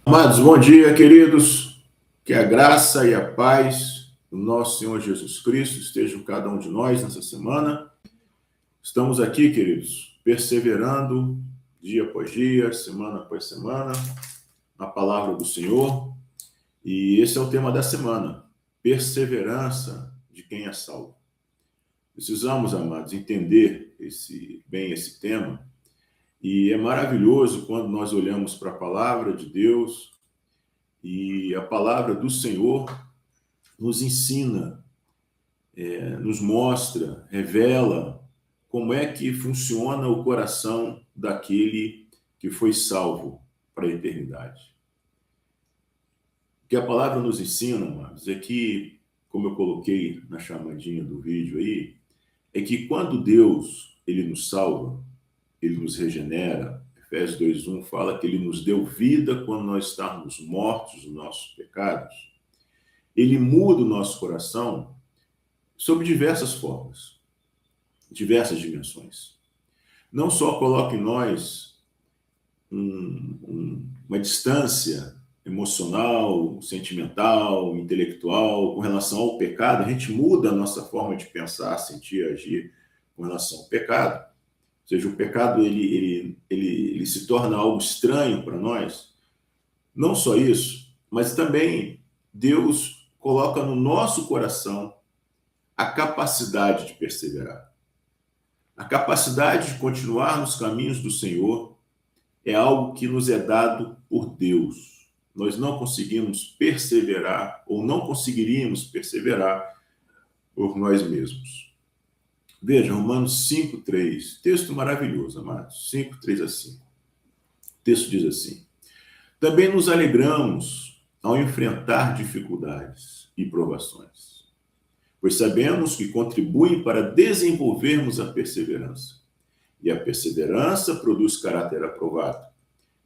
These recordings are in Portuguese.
Amados, bom dia, queridos. Que a graça e a paz do nosso Senhor Jesus Cristo estejam com cada um de nós nessa semana. Estamos aqui, queridos, perseverando dia após dia, semana após semana, na palavra do Senhor. E esse é o tema da semana: perseverança de quem é salvo. Precisamos, amados, entender bem esse tema. E é maravilhoso quando nós olhamos para a palavra de Deus e a palavra do Senhor nos ensina, nos mostra, revela como é que funciona o coração daquele que foi salvo para a eternidade. O que a palavra nos ensina, amados, é que, como eu coloquei na chamadinha do vídeo aí, é que quando Deus ele nos salva, ele nos regenera. Efésios 2:1 fala que ele nos deu vida quando nós estávamos mortos nos nossos pecados. Ele muda o nosso coração sob diversas formas, diversas dimensões. Não só coloca em nós uma distância emocional, sentimental, intelectual com relação ao pecado, a gente muda a nossa forma de pensar, sentir, agir com relação ao pecado. Ou seja, o pecado ele se torna algo estranho para nós. Não só isso, mas também Deus coloca no nosso coração a capacidade de perseverar. A capacidade de continuar nos caminhos do Senhor é algo que nos é dado por Deus. Nós não conseguimos perseverar ou não conseguiríamos perseverar por nós mesmos. Veja, Romanos 5:3, texto maravilhoso, amados, 5:3-5. O texto diz assim: também nos alegramos ao enfrentar dificuldades e provações, pois sabemos que contribuem para desenvolvermos a perseverança. E a perseverança produz caráter aprovado.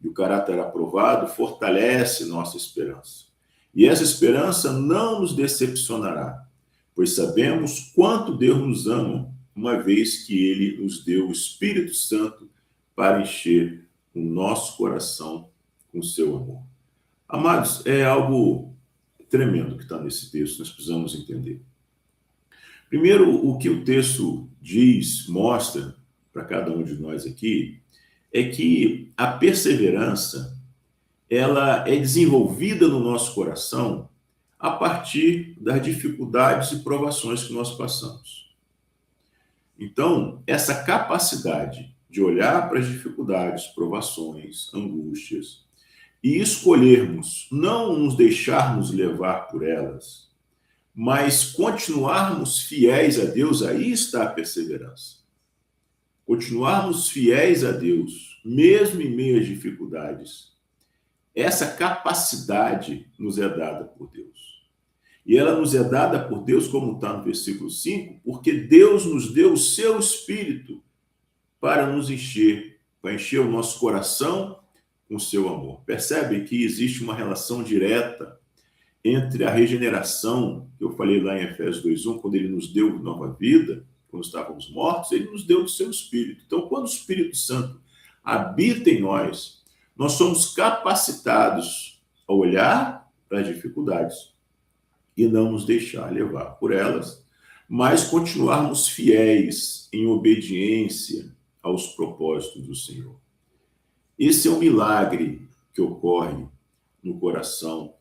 E o caráter aprovado fortalece nossa esperança. E essa esperança não nos decepcionará, pois sabemos quanto Deus nos ama, uma vez que ele nos deu o Espírito Santo para encher o nosso coração com seu amor. Amados, é algo tremendo que está nesse texto, nós precisamos entender. Primeiro, o que o texto diz, mostra para cada um de nós aqui, é que a perseverança, ela é desenvolvida no nosso coração a partir das dificuldades e provações que nós passamos. Então, essa capacidade de olhar para as dificuldades, provações, angústias e escolhermos não nos deixarmos levar por elas, mas continuarmos fiéis a Deus, aí está a perseverança. Continuarmos fiéis a Deus, mesmo em meio às dificuldades. Essa capacidade nos é dada por Deus. E ela nos é dada por Deus, como está no versículo 5, porque Deus nos deu o seu Espírito para nos encher, para encher o nosso coração com o seu amor. Percebe que existe uma relação direta entre a regeneração, que eu falei lá em Efésios 2:1, quando ele nos deu nova vida, quando estávamos mortos, ele nos deu o seu Espírito. Então, quando o Espírito Santo habita em nós, nós somos capacitados a olhar para as dificuldades e não nos deixar levar por elas, mas continuarmos fiéis em obediência aos propósitos do Senhor. Esse é um milagre que ocorre no coração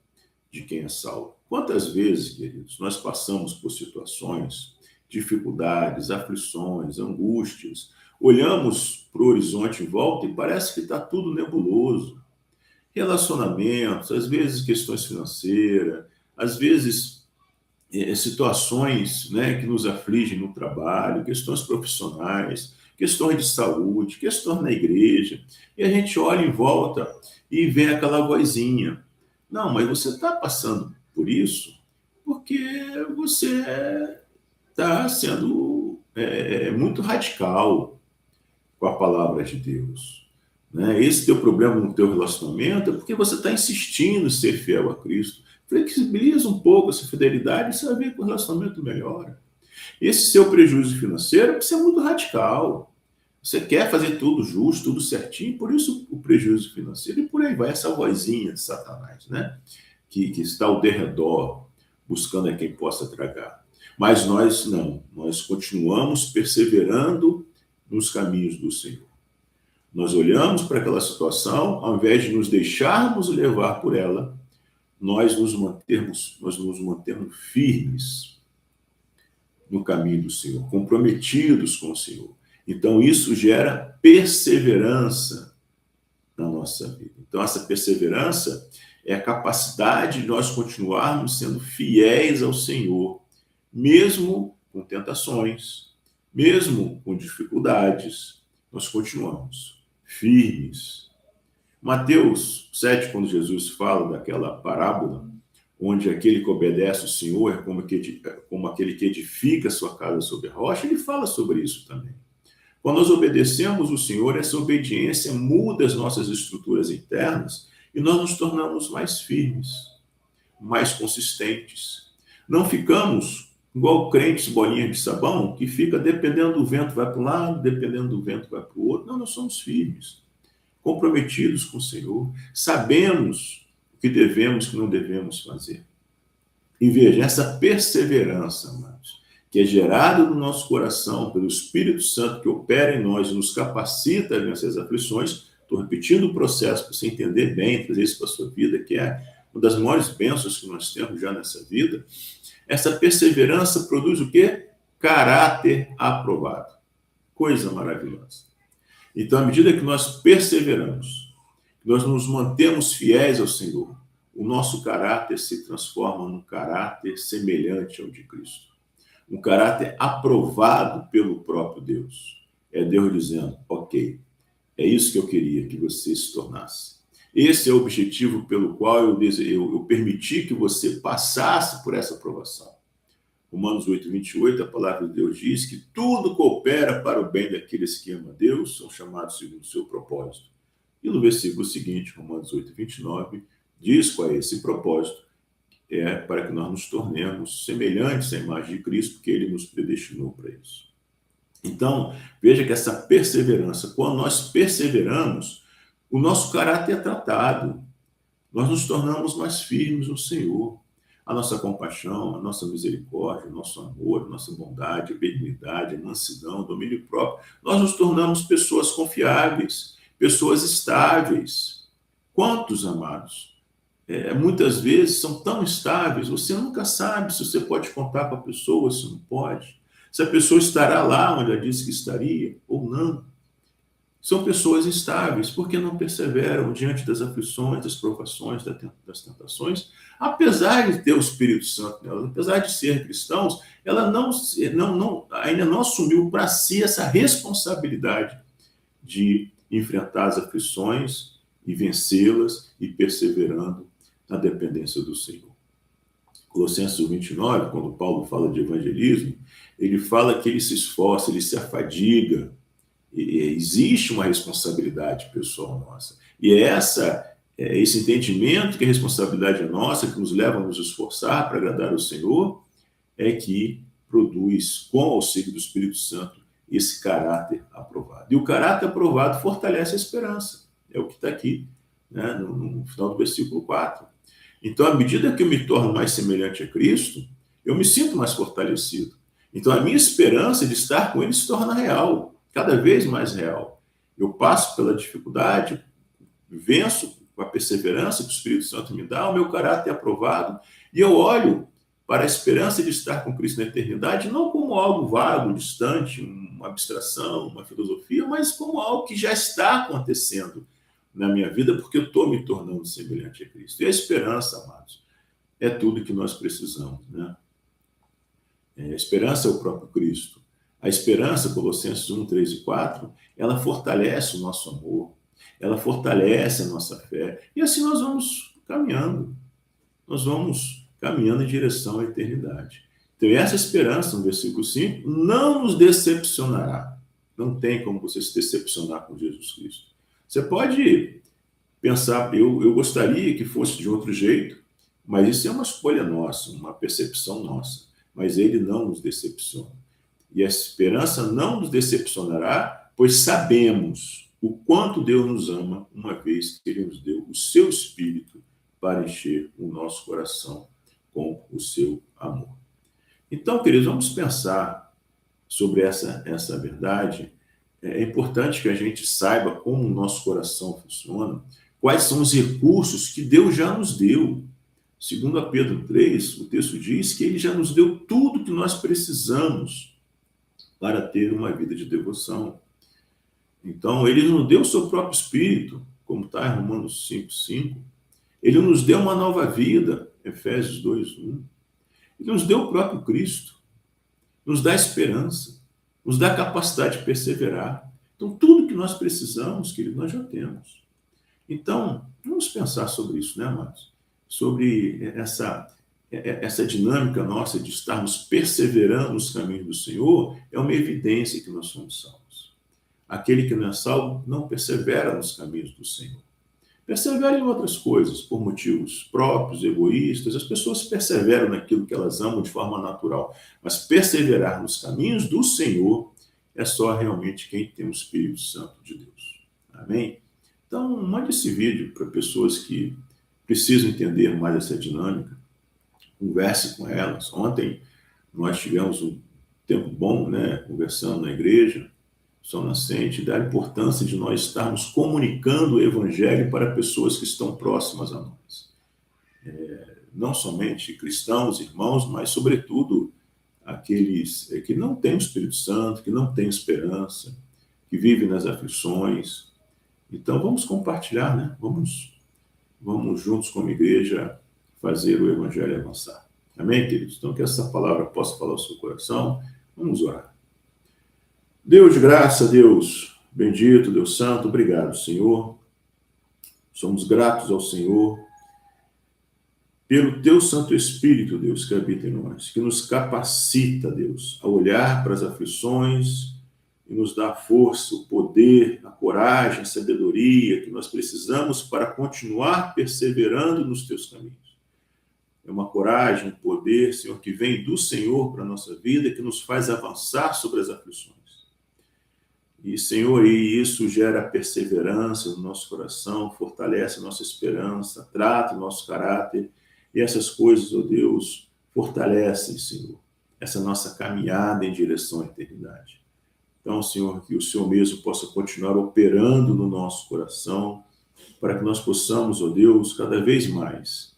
de quem é salvo. Quantas vezes, queridos, nós passamos por situações, dificuldades, aflições, angústias, olhamos para o horizonte em volta e parece que está tudo nebuloso. Relacionamentos, às vezes questões financeiras, às vezes situações, né, que nos afligem no trabalho, questões profissionais, questões de saúde, questões na igreja, e a gente olha em volta e vê aquela vozinha: não, mas você está passando por isso porque você está sendo muito radical com a palavra de Deus. Né? Esse teu problema no teu relacionamento é porque você está insistindo em ser fiel a Cristo. Flexibiliza um pouco essa fidelidade e você vai ver que o relacionamento melhora. Esse seu prejuízo financeiro é porque você é muito radical. Você quer fazer tudo justo, tudo certinho, por isso o prejuízo financeiro, e por aí vai essa vozinha de Satanás, né? Que está ao derredor, buscando a quem possa tragar. Mas nós não, nós continuamos perseverando nos caminhos do Senhor. Nós olhamos para aquela situação, ao invés de nos deixarmos levar por ela, nós nos mantemos firmes no caminho do Senhor, comprometidos com o Senhor. Então, isso gera perseverança na nossa vida. Então, essa perseverança é a capacidade de nós continuarmos sendo fiéis ao Senhor, mesmo com tentações, mesmo com dificuldades, nós continuamos firmes. Mateus 7, quando Jesus fala daquela parábola, onde aquele que obedece o Senhor é como aquele que edifica sua casa sobre a rocha, ele fala sobre isso também. Quando nós obedecemos o Senhor, essa obediência muda as nossas estruturas internas e nós nos tornamos mais firmes, mais consistentes. Não ficamos igual crentes bolinha de sabão, que fica dependendo do vento vai para um lado, dependendo do vento vai para o outro. Não, nós somos firmes, comprometidos com o Senhor, sabemos o que devemos e o que não devemos fazer. E veja, essa perseverança, amados, que é gerada no nosso coração pelo Espírito Santo que opera em nós e nos capacita a vencer as aflições. Estou repetindo o processo para você entender bem, trazer isso para a sua vida, que é uma das maiores bênçãos que nós temos já nessa vida. Essa perseverança produz o quê? Caráter aprovado. Coisa maravilhosa. Então, à medida que nós perseveramos, nós nos mantemos fiéis ao Senhor, o nosso caráter se transforma num caráter semelhante ao de Cristo. Um caráter aprovado pelo próprio Deus. É Deus dizendo, ok, é isso que eu queria que você se tornasse. Esse é o objetivo pelo qual eu permiti que você passasse por essa aprovação. Romanos 8, 28, a palavra de Deus diz que tudo coopera para o bem daqueles que amam a Deus, são chamados segundo o seu propósito. E no versículo seguinte, Romanos 8, 29, diz qual é esse propósito. É para que nós nos tornemos semelhantes à imagem de Cristo, porque ele nos predestinou para isso. Então, veja que essa perseverança, quando nós perseveramos, o nosso caráter é tratado. Nós nos tornamos mais firmes no Senhor. A nossa compaixão, a nossa misericórdia, o nosso amor, a nossa bondade, a benignidade, a mansidão, o domínio próprio. Nós nos tornamos pessoas confiáveis, pessoas estáveis. Quantos, amados? Muitas vezes são tão estáveis, você nunca sabe se você pode contar com a pessoa, se não pode. Se a pessoa estará lá onde ela disse que estaria ou não. São pessoas estáveis, porque não perseveram diante das aflições, das provações, das tentações, apesar de ter o Espírito Santo nelas, apesar de ser cristãos, ela ainda não assumiu para si essa responsabilidade de enfrentar as aflições e vencê-las e perseverando na dependência do Senhor. Colossenses 29, quando Paulo fala de evangelismo, ele fala que ele se esforça, ele se afadiga. Existe uma responsabilidade pessoal nossa. E é esse entendimento que a responsabilidade é nossa, que nos leva a nos esforçar para agradar ao Senhor, é que produz, com o auxílio do Espírito Santo, esse caráter aprovado. E o caráter aprovado fortalece a esperança. É o que está aqui, né, no final do versículo 4. Então, à medida que eu me torno mais semelhante a Cristo, eu me sinto mais fortalecido. Então, a minha esperança de estar com Ele se torna real, cada vez mais real. Eu passo pela dificuldade, venço com a perseverança que o Espírito Santo me dá, o meu caráter é aprovado, e eu olho para a esperança de estar com Cristo na eternidade, não como algo vago, distante, uma abstração, uma filosofia, mas como algo que já está acontecendo na minha vida, porque eu estou me tornando semelhante a Cristo. E a esperança, amados, é tudo que nós precisamos, né? A esperança é o próprio Cristo. A esperança, Colossenses 1, 3 e 4, ela fortalece o nosso amor, ela fortalece a nossa fé, e assim nós vamos caminhando em direção à eternidade. Então, essa esperança, no versículo 5, não nos decepcionará. Não tem como você se decepcionar com Jesus Cristo. Você pode pensar, eu gostaria que fosse de outro jeito, mas isso é uma escolha nossa, uma percepção nossa. Mas ele não nos decepciona. E a esperança não nos decepcionará, pois sabemos o quanto Deus nos ama, uma vez que Ele nos deu o seu Espírito para encher o nosso coração com o seu amor. Então, queridos, vamos pensar sobre essa verdade. É importante que a gente saiba como o nosso coração funciona, quais são os recursos que Deus já nos deu. Segundo a Pedro 3, o texto diz que ele já nos deu tudo que nós precisamos para ter uma vida de devoção. Então, ele nos deu o seu próprio Espírito, como está em Romanos 5:5. Ele nos deu uma nova vida, Efésios 2:1. Ele nos deu o próprio Cristo, nos dá esperança, nos dá capacidade de perseverar. Então, tudo que nós precisamos, querido, nós já temos. Então, vamos pensar sobre isso, né, amados? Sobre essa dinâmica nossa de estarmos perseverando nos caminhos do Senhor, é uma evidência que nós somos salvos. Aquele que não é salvo não persevera nos caminhos do Senhor. Persevera em outras coisas, por motivos próprios, egoístas. As pessoas perseveram naquilo que elas amam de forma natural. Mas perseverar nos caminhos do Senhor é só realmente quem tem o Espírito Santo de Deus. Amém? Então, mande esse vídeo para pessoas que precisam entender mais essa dinâmica. Converse com elas. Ontem nós tivemos um tempo bom, né, conversando na igreja, Sol Nascente, da importância de nós estarmos comunicando o Evangelho para pessoas que estão próximas a nós. Não somente cristãos, irmãos, mas, sobretudo, aqueles que não têm o Espírito Santo, que não têm esperança, que vivem nas aflições. Então, vamos compartilhar, né? Vamos juntos como igreja fazer o Evangelho avançar. Amém, queridos? Então, que essa palavra possa falar ao seu coração. Vamos orar. Deus de graça, Deus bendito, Deus santo, obrigado, Senhor. Somos gratos ao Senhor pelo Teu Santo Espírito, Deus, que habita em nós, que nos capacita, Deus, a olhar para as aflições e nos dá a força, o poder, a coragem, a sabedoria que nós precisamos para continuar perseverando nos Teus caminhos. É uma coragem, um poder, Senhor, que vem do Senhor para a nossa vida, que nos faz avançar sobre as aflições. E, Senhor, e isso gera perseverança no nosso coração, fortalece a nossa esperança, trata o nosso caráter, e essas coisas, ó Deus, fortalecem, Senhor, essa nossa caminhada em direção à eternidade. Então, Senhor, que o Senhor mesmo possa continuar operando no nosso coração, para que nós possamos, ó Deus, cada vez mais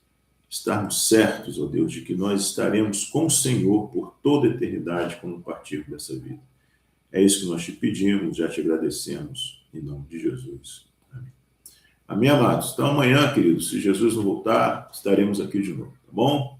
estarmos certos, ó Deus, de que nós estaremos com o Senhor por toda a eternidade quando partirmos dessa vida. É isso que nós te pedimos, já te agradecemos, em nome de Jesus. Amém. Amém, amados? Então, amanhã, queridos, se Jesus não voltar, estaremos aqui de novo, tá bom?